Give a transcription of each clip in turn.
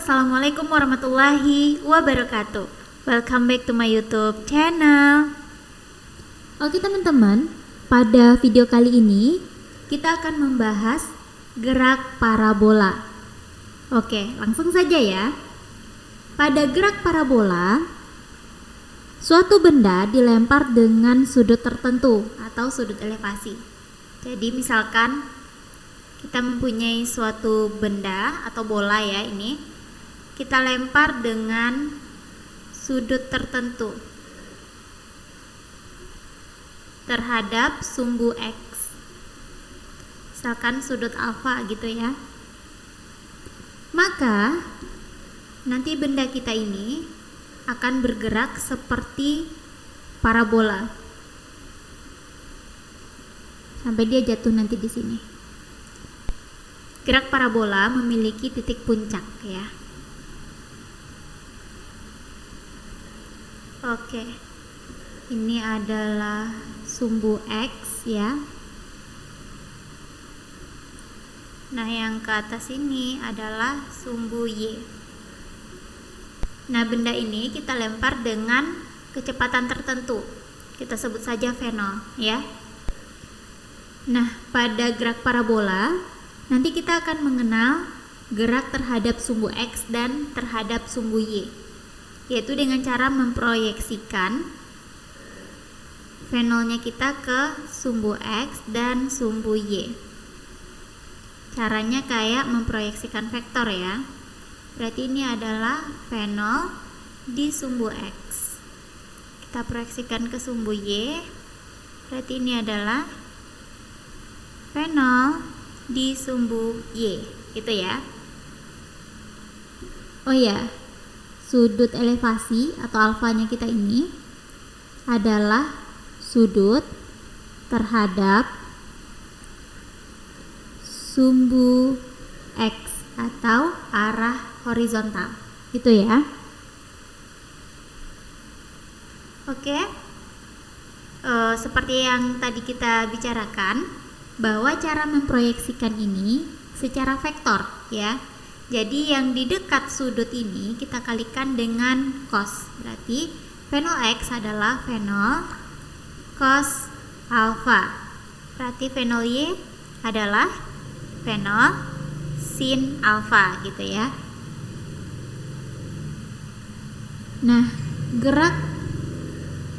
Assalamualaikum warahmatullahi wabarakatuh. Welcome back to my YouTube channel. Oke teman-teman, pada video kali ini kita akan membahas gerak parabola. Oke, langsung saja ya. Pada gerak parabola, suatu benda dilempar dengan sudut tertentu atau sudut elevasi. Jadi misalkan kita mempunyai suatu benda atau bola ya, ini kita lempar dengan sudut tertentu terhadap sumbu X, misalkan sudut alfa gitu ya. Maka nanti benda kita ini akan bergerak seperti parabola sampai dia jatuh nanti di sini. Gerak parabola memiliki titik puncak ya. Oke, ini adalah sumbu X ya. Nah, yang ke atas ini adalah sumbu Y. Nah, benda ini kita lempar dengan kecepatan tertentu. Kita sebut saja V0 ya. Nah, pada gerak parabola nanti kita akan mengenal gerak terhadap sumbu X dan terhadap sumbu Y, yaitu dengan cara memproyeksikan V0-nya kita ke sumbu X dan sumbu Y. Caranya kayak memproyeksikan vektor ya. Berarti ini adalah V0 di sumbu X. Kita proyeksikan ke sumbu Y. Berarti ini adalah V0 di sumbu Y, gitu ya. Oh ya, sudut elevasi atau alfanya kita ini adalah sudut terhadap sumbu X atau arah horizontal, gitu ya. Oke, seperti yang tadi kita bicarakan, bahwa cara memproyeksikan ini secara vektor ya. Jadi yang di dekat sudut ini kita kalikan dengan cos. Berarti V0x adalah V0 cos alfa. Berarti V0y adalah V0 sin alfa gitu ya. Nah, gerak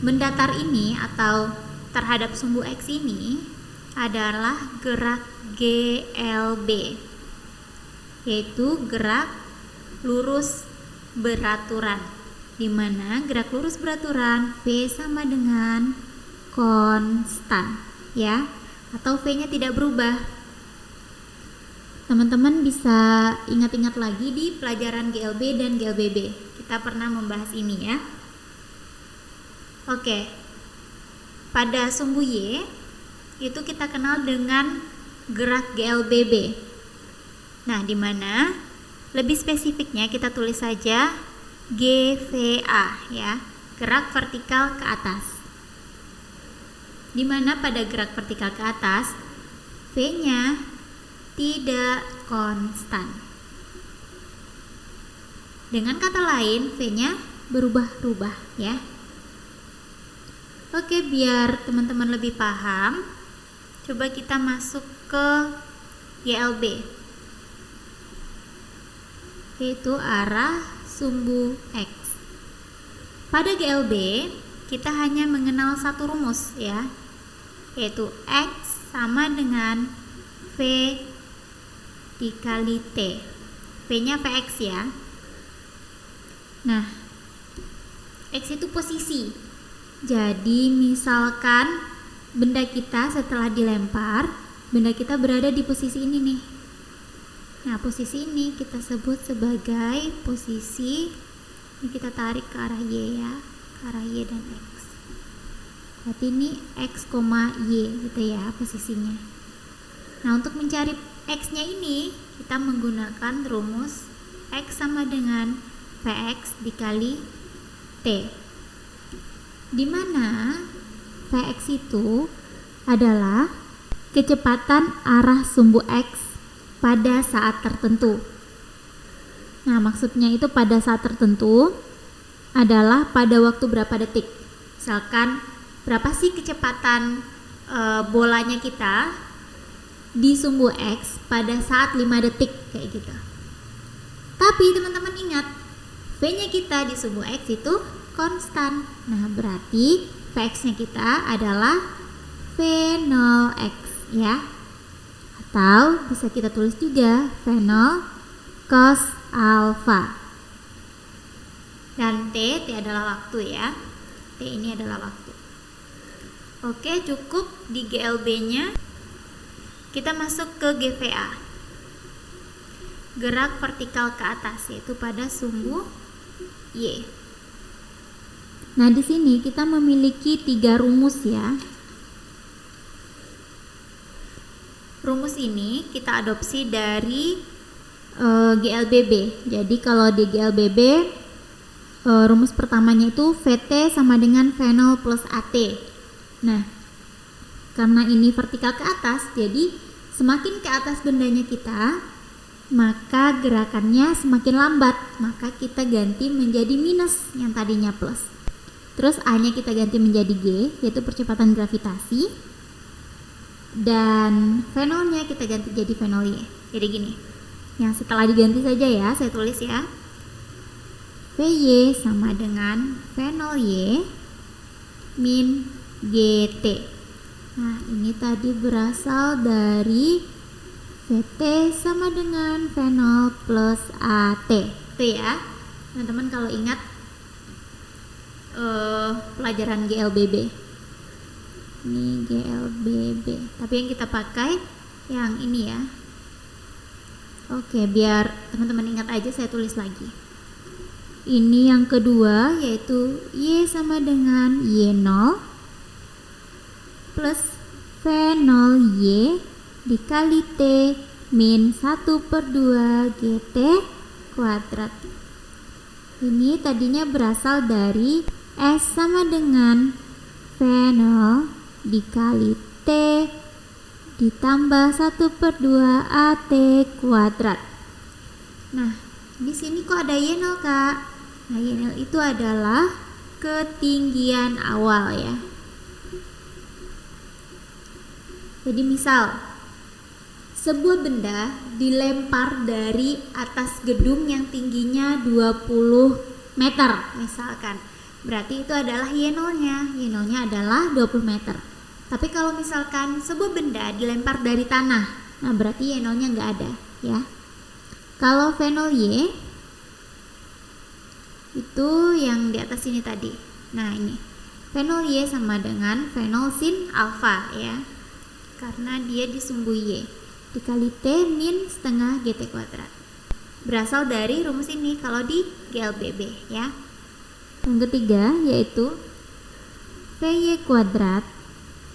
mendatar ini atau terhadap sumbu X ini adalah gerak GLB, yaitu gerak lurus beraturan, di mana gerak lurus beraturan V sama dengan konstan ya, atau V-nya tidak berubah. Teman-teman bisa ingat-ingat lagi di pelajaran GLB dan GLBB, kita pernah membahas ini ya. Oke, pada sumbu Y itu kita kenal dengan gerak GLBB. Nah, di mana lebih spesifiknya kita tulis saja GVA ya, gerak vertikal ke atas. Di mana pada gerak vertikal ke atas V-nya tidak konstan. Dengan kata lain, V-nya berubah-ubah ya. Oke, biar teman-teman lebih paham, coba kita masuk ke GLB, yaitu arah sumbu X. Pada GLB kita hanya mengenal satu rumus ya, yaitu X sama dengan V dikali T. V-nya Vx ya. Nah, X itu posisi. Jadi misalkan benda kita setelah dilempar, benda kita berada di posisi ini nih. Nah, posisi ini kita sebut sebagai posisi, ini kita tarik ke arah Y ya, ke arah Y dan X. Berarti ini X, Y gitu ya posisinya. Nah, untuk mencari X-nya ini kita menggunakan rumus X sama dengan Vx dikali T, di mana Vx itu adalah kecepatan arah sumbu X pada saat tertentu. Nah, maksudnya itu pada saat tertentu adalah pada waktu berapa detik. Misalkan berapa sih kecepatan bolanya kita di sumbu X pada saat 5 detik kayak gitu. Tapi teman-teman ingat, V-nya kita di sumbu X itu konstan. Nah, berarti Vx-nya kita adalah V0x ya. Atau bisa kita tulis juga V0 cos alpha. Dan T adalah waktu ya. T ini adalah waktu. Oke, cukup di GLB-nya. Kita masuk ke GVA. Gerak vertikal ke atas, yaitu pada sumbu Y. Nah, di sini kita memiliki 3 rumus ya. Rumus ini kita adopsi dari GLBB. Jadi kalau di GLBB rumus pertamanya itu VT sama dengan V0 plus AT. Nah, karena ini vertikal ke atas, jadi semakin ke atas bendanya kita, maka gerakannya semakin lambat. Maka kita ganti menjadi minus yang tadinya plus. Terus A-nya kita ganti menjadi G, yaitu percepatan gravitasi. Dan V0-nya kita ganti jadi V0Y. Jadi gini, yang setelah diganti saja ya, saya tulis ya. Vy sama dengan V0Y min GT. Nah, ini tadi berasal dari VT sama dengan V0 plus AT. Itu ya, teman-teman kalau ingat pelajaran GLBB. Ini GLBB. Tapi yang kita pakai yang ini ya. Oke, biar teman-teman ingat aja saya tulis lagi. Ini yang kedua yaitu Y sama dengan Y0 plus V0Y dikali T min 1/2 GT kuadrat. Ini tadinya berasal dari S sama dengan V0 dikali T ditambah 1/2 AT kuadrat. Nah, di sini kok ada Y0 Kak? Nah, Y0 itu adalah ketinggian awal ya. Jadi misal sebuah benda dilempar dari atas gedung yang tingginya 20 meter misalkan. Berarti itu adalah Y0-nya. Y0-nya adalah 20 meter. Tapi kalau misalkan sebuah benda dilempar dari tanah, nah berarti Y0-nya nggak ada ya. Kalau V0Y itu yang di atas ini tadi. Nah, ini V0Y sama dengan V0 sin alpha ya. Karena dia di sumbu Y dikali T min setengah GT kuadrat. Berasal dari rumus ini kalau di GLBB ya. Yang ketiga yaitu VY kuadrat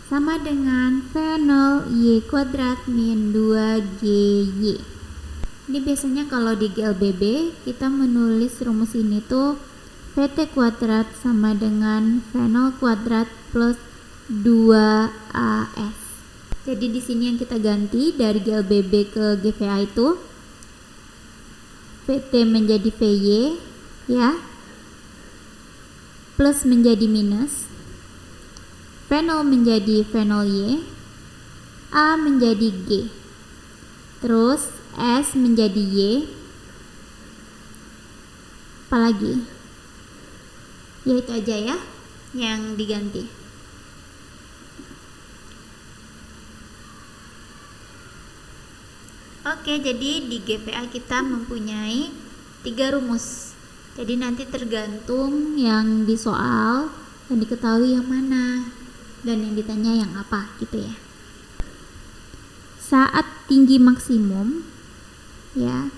sama dengan V0 Y kuadrat min 2GY. Ini biasanya kalau di GLBB kita menulis rumus ini tuh VT kuadrat sama dengan V0 kuadrat plus 2AS. Jadi di sini yang kita ganti dari GLBB ke GVA itu VT menjadi VY ya, plus menjadi minus, V0 menjadi V0Y, A menjadi G, terus S menjadi Y, apalagi ya itu aja ya yang diganti. Oke, jadi di GVA kita mempunyai 3 rumus. Jadi nanti tergantung yang di soal yang diketahui yang mana dan yang ditanya yang apa gitu ya. Saat tinggi maksimum ya,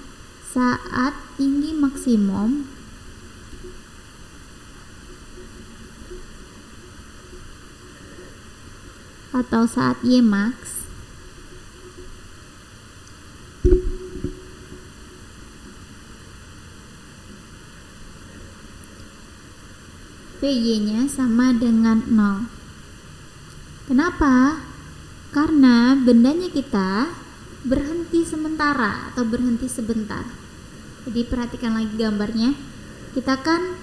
saat tinggi maksimum atau saat Ymax VY-nya sama dengan 0. Kenapa? Karena bendanya kita berhenti sementara atau berhenti sebentar. Jadi perhatikan lagi gambarnya. Kita kan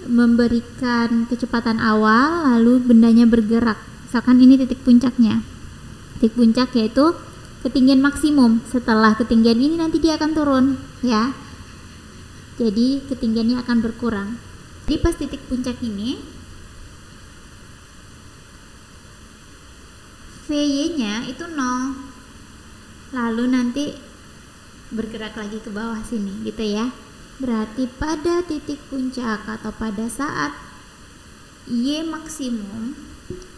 memberikan kecepatan awal, lalu bendanya bergerak. Misalkan ini titik puncaknya. Titik puncak yaitu ketinggian maksimum. Setelah ketinggian ini nanti dia akan turun, ya. Jadi ketinggiannya akan berkurang. Jadi pas titik puncak ini, VY-nya itu 0. Lalu nanti bergerak lagi ke bawah sini, gitu ya. Berarti pada titik puncak atau pada saat Y maksimum,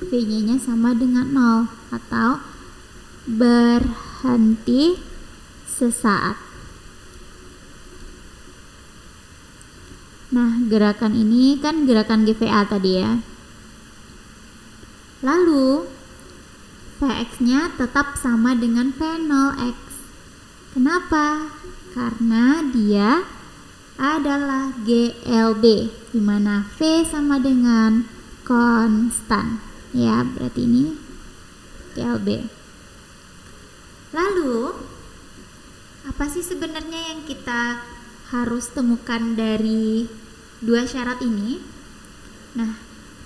VY-nya sama dengan 0 atau berhenti sesaat. Nah, gerakan ini kan gerakan GVA tadi ya. Lalu Vx-nya tetap sama dengan V0x. Kenapa? Karena dia adalah GLB, di mana V sama dengan konstan. Ya, berarti ini GLB. Lalu, apa sih sebenarnya yang kita harus temukan dari dua syarat ini? Nah,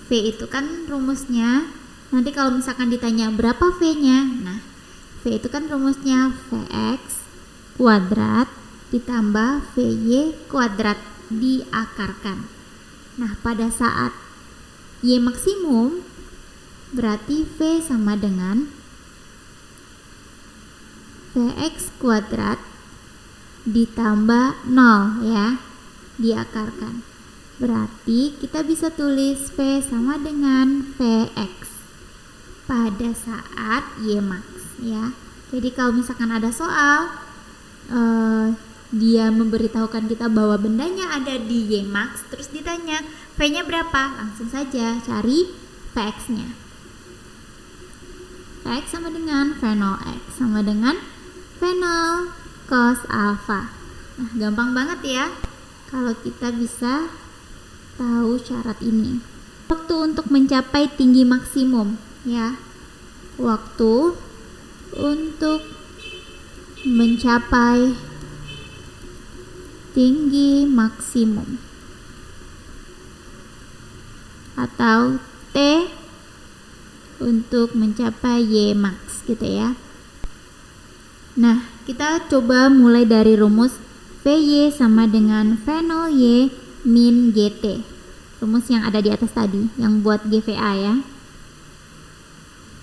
V itu kan rumusnya, nanti kalau misalkan ditanya berapa V-nya, nah, V itu kan rumusnya Vx kuadrat ditambah VY kuadrat diakarkan. Nah, pada saat Y maksimum, berarti V sama dengan Vx kuadrat ditambah 0 ya, diakarkan. Berarti kita bisa tulis V sama dengan Vx pada saat Y max ya. Jadi kalau misalkan ada soal dia memberitahukan kita bahwa bendanya ada di Y max, terus ditanya V-nya berapa, langsung saja cari Vx-nya. Vx sama dengan V0x sama dengan V0 cos alpha. Nah, gampang banget ya kalau kita bisa tahu syarat ini. Waktu untuk mencapai tinggi maksimum ya. Waktu untuk mencapai tinggi maksimum atau T untuk mencapai Y max gitu ya. Nah, kita coba mulai dari rumus VY sama dengan V0Y min GT. Rumus yang ada di atas tadi, yang buat GVA ya.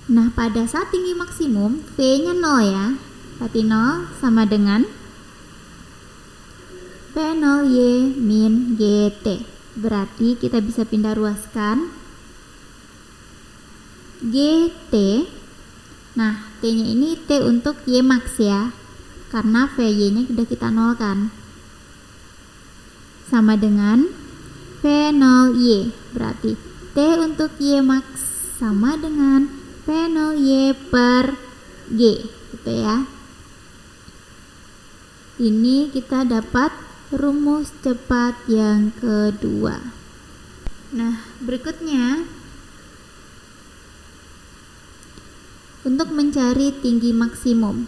Nah, pada saat tinggi maksimum, V-nya 0 ya. Berarti 0 sama dengan V0Y min GT. Berarti kita bisa pindah ruaskan GT. Nah, T-nya ini T untuk Y max ya, karena VY-nya sudah kita nolkan. Sama dengan V0Y, berarti T untuk Y max sama dengan V0Y per G, gitu ya. Ini kita dapat rumus cepat yang kedua. Nah, berikutnya untuk mencari tinggi maksimum.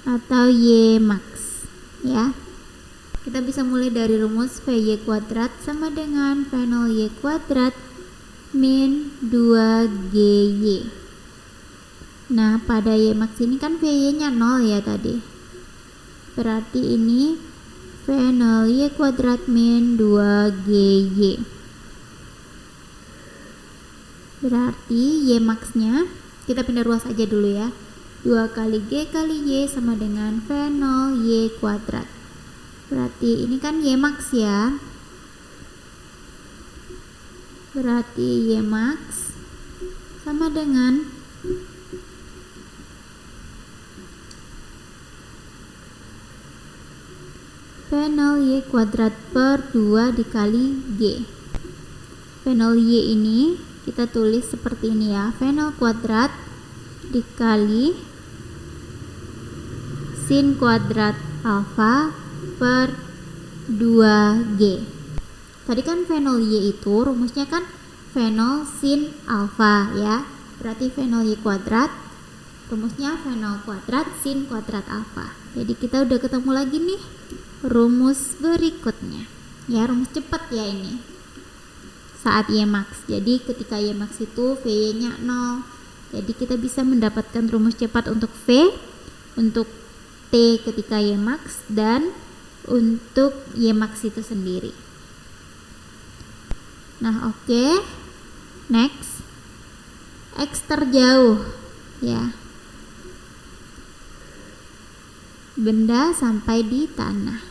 Atau Y max ya. Kita bisa mulai dari rumus VY kuadrat sama dengan V0Y kuadrat min 2GY. Nah, pada Y max ini kan VY-nya 0 ya tadi. Berarti ini V0Y kuadrat min 2GY. Berarti Y max-nya kita pindah ruas aja dulu ya. 2 kali G kali Y sama dengan V0Y kuadrat. Berarti ini kan Y max ya. Berarti Y max sama dengan V0Y kuadrat per 2 dikali G. V0Y ini kita tulis seperti ini ya, V0 kuadrat dikali sin kuadrat alfa per 2G. Tadi kan V0Y itu rumusnya kan V0 sin alfa ya. Berarti V0Y kuadrat Rumusnya V0 kuadrat sin kuadrat alfa. Jadi kita udah ketemu lagi nih rumus berikutnya. Ya, rumus cepat ya ini. Saat Y max. Jadi ketika Y max itu VY-nya 0. Jadi kita bisa mendapatkan rumus cepat untuk V, untuk T ketika Y max, dan untuk Y max itu sendiri. Nah, oke. Next. X terjauh ya. Benda sampai di tanah.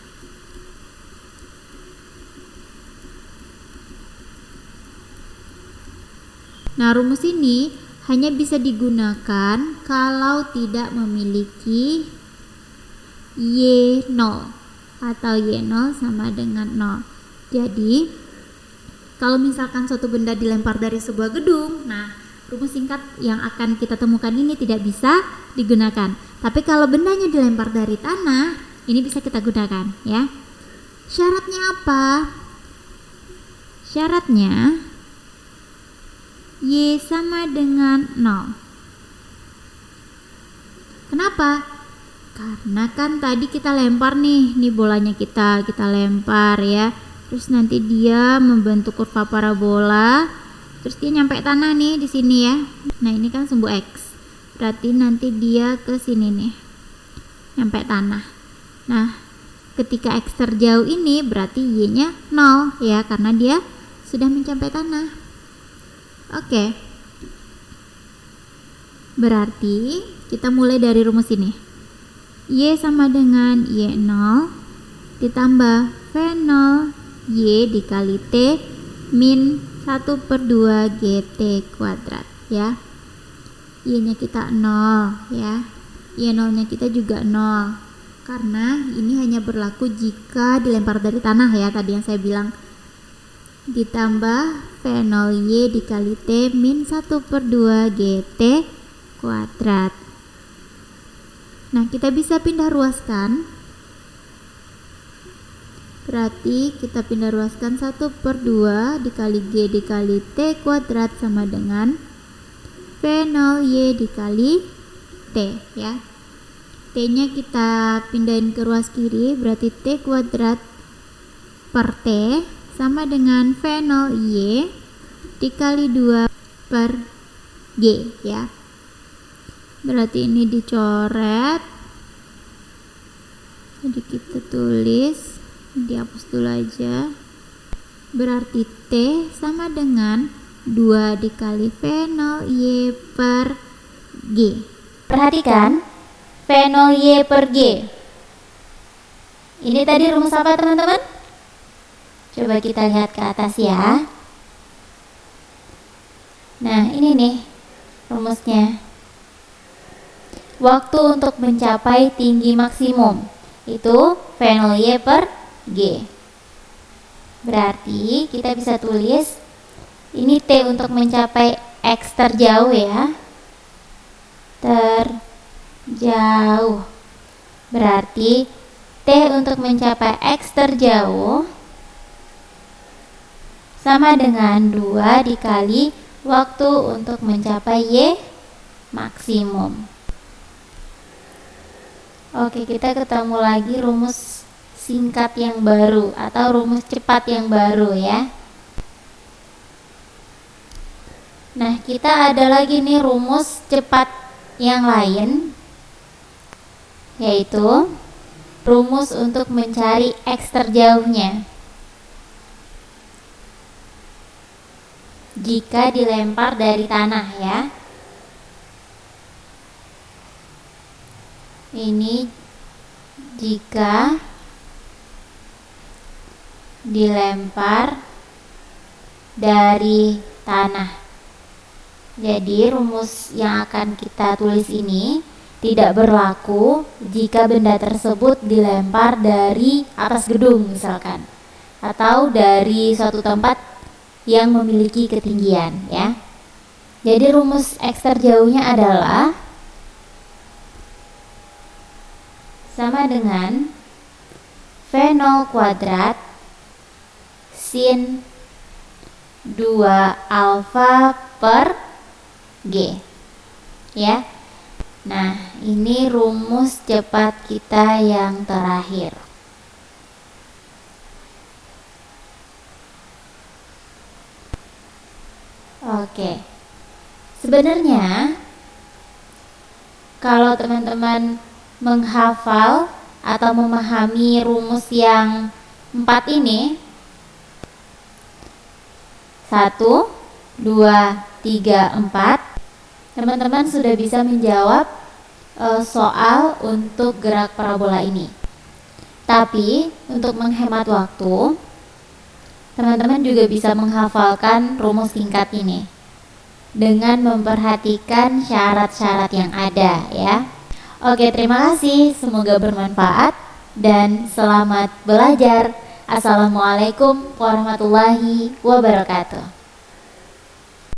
Nah, rumus ini hanya bisa digunakan kalau tidak memiliki Y0 atau Y0 sama dengan 0. Jadi, kalau misalkan suatu benda dilempar dari sebuah gedung, nah rumus singkat yang akan kita temukan ini tidak bisa digunakan. Tapi kalau bendanya dilempar dari tanah, ini bisa kita gunakan ya. Syaratnya apa? Syaratnya Y sama dengan 0. Kenapa? Karena kan tadi kita lempar nih bolanya kita lempar ya. Terus nanti dia membentuk kurva parabola. Terus dia nyampe tanah nih di sini ya. Nah, ini kan sumbu X. Berarti nanti dia ke sini nih. Nyampe tanah. Nah, ketika X terjauh ini berarti Y-nya 0 ya, karena dia sudah mencapai tanah. Oke. Berarti kita mulai dari rumus ini. Y sama dengan Y0 ditambah V0 Y dikali T min 1/2 GT kuadrat ya. Y-nya kita 0 ya. Y0-nya kita juga 0. Karena ini hanya berlaku jika dilempar dari tanah ya, tadi yang saya bilang. Ditambah V0Y dikali T min 1/2 GT kuadrat. Nah, kita bisa pindah ruaskan. Berarti kita pindah ruaskan 1/2 dikali G dikali T kuadrat sama dengan V0Y dikali T ya. T-nya kita pindahin ke ruas kiri, berarti T kuadrat per T sama dengan V0Y dikali 2 per G ya. Berarti ini dicoret. Jadi kita tulis, dihapus dulu aja. Berarti T sama dengan 2 dikali V0Y per G. Perhatikan V0Y per G. Ini tadi rumus apa teman-teman? Coba kita lihat ke atas ya. Nah, ini nih rumusnya. Waktu untuk mencapai tinggi maksimum itu V0Y per G. Berarti kita bisa tulis ini T untuk mencapai X terjauh ya. Terjauh. Berarti T untuk mencapai X terjauh sama dengan 2 dikali waktu untuk mencapai Y maksimum. Oke, kita ketemu lagi rumus singkat yang baru atau rumus cepat yang baru ya. Nah, kita ada lagi nih rumus cepat yang lain, yaitu rumus untuk mencari X terjauhnya. Jika dilempar dari tanah ya. Ini jika dilempar dari tanah. Jadi rumus yang akan kita tulis ini tidak berlaku jika benda tersebut dilempar dari atas gedung misalkan, atau dari suatu tempat yang memiliki ketinggian ya. Jadi rumus X terjauhnya adalah sama dengan V0 kuadrat sin 2 alfa per G ya. Nah, ini rumus cepat kita yang terakhir. Oke. Sebenarnya kalau teman-teman menghafal atau memahami rumus yang 4 ini, 1, 2, 3, 4, teman-teman sudah bisa menjawab soal untuk gerak parabola ini. Tapi untuk menghemat waktu, teman-teman juga bisa menghafalkan rumus singkat ini dengan memperhatikan syarat-syarat yang ada ya. Oke, terima kasih. Semoga bermanfaat dan selamat belajar. Assalamualaikum warahmatullahi wabarakatuh.